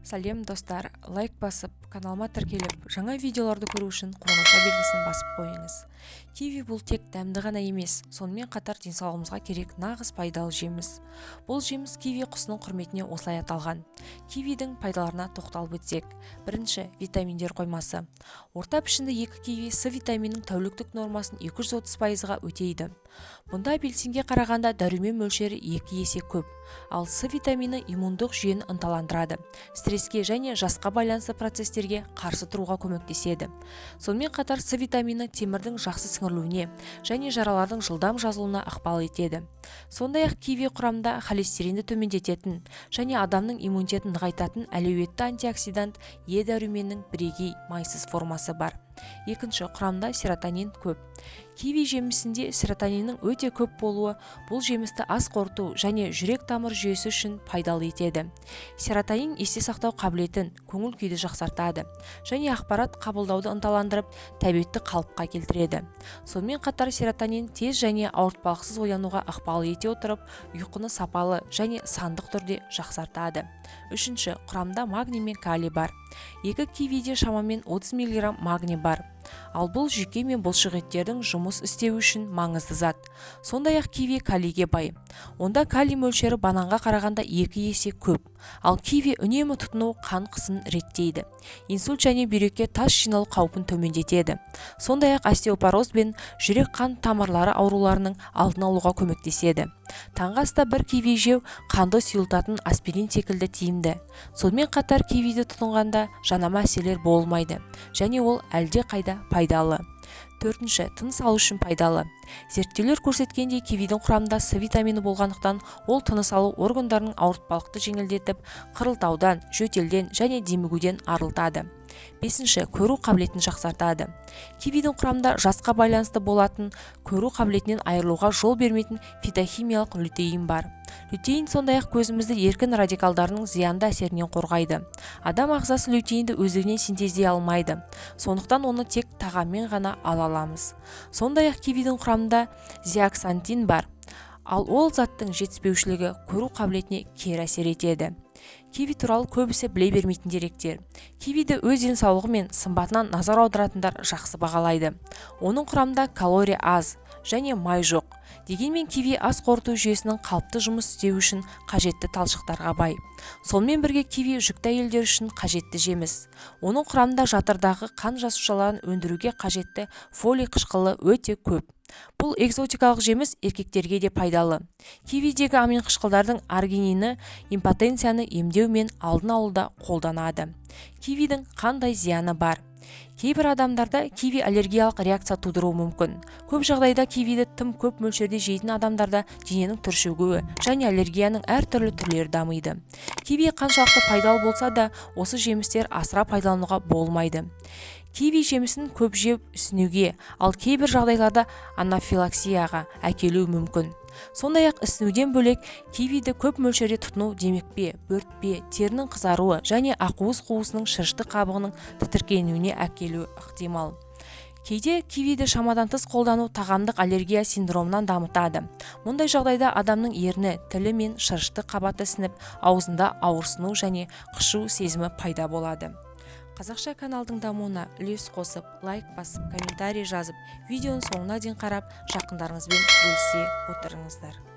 Сәлем достар, лайк басып, каналыма тіркеліп, жаңа видеоларды көру үшін қоңырау белгісін басып қойыңыз. Киви бұл тек дәмді ғана емес, сонымен қатар денсаулығымызға керек нағыз пайдалы жеміс. Бұл жеміс киви құсының құрметіне осылай аталған. Кивидің пайдаларына тоқталып өтсек. Бірінші, витаминдер қоймасы. Орта пішінді 2 киви С витаминінің тәуліктік нормасын 230%-ға өтейді. Бұнда апельсинге қарағанда дәрумен мөлшері 2 есе көп, ал С витамині иммундық жүйені ынталандырады, стреске және жасқа байланысты процестерге қарсы тұруға көмектеседі. Сонымен қатар С витамині темірдің жақсы сіңірілуіне және жаралардың жылдам жазылуына ықпал етеді. Сондай-ақ киви құрамында холестеринді төмендететін және адамның иммунитетін нығайтатын әлеуетті антиоксидант Е дәруменінің бірегей майсыз формасы бар. Екінші, құрамда серотонин көп. Киви жемісінде серотониннің өте көп болуы бұл жемісті ас қорыту және жүрек тамыр жүйесі үшін пайдалы етеді. Серотонин есте сақтау қабілетін, көңіл күйді жақсартады және ақпарат қабылдауды ынталандырып, тәбетті қалыпқа келтіреді. Сонымен қатар серотонин тез және ауыртпалықсыз оянуға ықпал ете отырып, ұйқыны сапалы және сандық түрде жақсартады. Үшінші, құрамда магний мен калий бар. 2 кивиде шамамен 30 мг магний бар. Ал бұл жүйке мен бұлшықеттердің жұмыс істеуі үшін маңызды зат. Сондай-ақ киви калийге бай. Онда калий мөлшері бананға қарағанда 2 есе көп. Ал киви үнемі тұтыну қан қысымын реттейді. Инсульт және бүйрекке тас жиналу қаупін төмендетеді. Сондай-ақ остеопороз бен жүрек қан тамырлары ауруларының алдын алуға көмектеседі. Таңғы аста 1 киви жеу қанды сұйылтатын аспирин секілді тиімді. Сонымен қатар кивиді тұтынғанда жанама әсерлер болмайды және ол әлде қайда пайдалы. Төртінші, тыныс алу үшін пайдалы. Зерттеулер көрсеткендей кивидің құрамында С витамині болғандықтан ол тыныс алу органдарының ауыртпалықты жеңілдетіп, қырылтаудан, жөтелден және демігуден арылтады. Бесінші, көру қабілетін жақсартады. Кивидің құрамында жасқа байланысты болатын көру қабілетінен айырылуға жол бермейтін фитохимиялық лютеин бар. Лютеин сондай-ақ көзімізді еркін радикалдарының зиянды әсерінен қорғайды. Адам ағзасы лютеинді өздігінен синтездей алмайды. Сондықтан оны тек тағаммен ғана ала аламыз. Сондай-ақ кивидің құрамында зеаксантин бар. Ал ол заттың жетіспеушілігі көру қабілетіне кері әсер етеді. Киви туралы көбісі біле бермейтін деректер. Кивиді өз денсаулығы мен сымбатынан назар аударатындар жақсы бағалайды. Оның құрамында калория аз және май жоқ. Дегенмен киви ас қорыту жүйесінің қалыпты жұмыс істеуі үшін қажетті талшықтарға бай. Сонымен бірге киви жүкті әйелдер үшін қажетті жеміс. Оның құрамында жатырдағы қан жасушаларын өндіруге қажетті фолий қышқылы өте көп. Бұл экзотикалық жеміс еркектерге де пайдалы. Кивидегі амин қышқылдардың аргинині импотенцияны емдеу мен алдын алуда қолданады. Кивидің қандай зияны бар? Кейбір адамдарда киви аллергиялық реакция тудыруы мүмкін. Көп жағдайда кивиді тым көп мөлшерде жейтін адамдарда дененің түршігуі және аллергияның әртүрлі түрлері дамиды. Киви қаншалықты пайдалы болса да, осы жемістер асыра пайдалануға болмайды. Киви жемісін көп жеу ісінуге, ал кейбір жағдайларда анафилаксияға әкелуі мүмкін. Сондай-ақ ісінуден бөлек кивиді көп мөлшерде тұтыну демікпе, бөртпе, терінің қызаруы және ақуыз қуысының шырышты қабығының тітіркенуіне әкелуі ықтимал. Кейде кивиді шамадан тыс қолдану тағамдық аллергия синдромынан дамытады. Мұндай жағдайда адамның ерні, тілі мен шырышты қабаты ісініп, аузында ауырсыну және қышу сезімі пайда болады. Қазақша каналдың дамуына үлес қосып, лайк басып, комментарий жазып, видеоның соңына дейін қарап, жақындарыңызбен бөлісе отырыңыздар.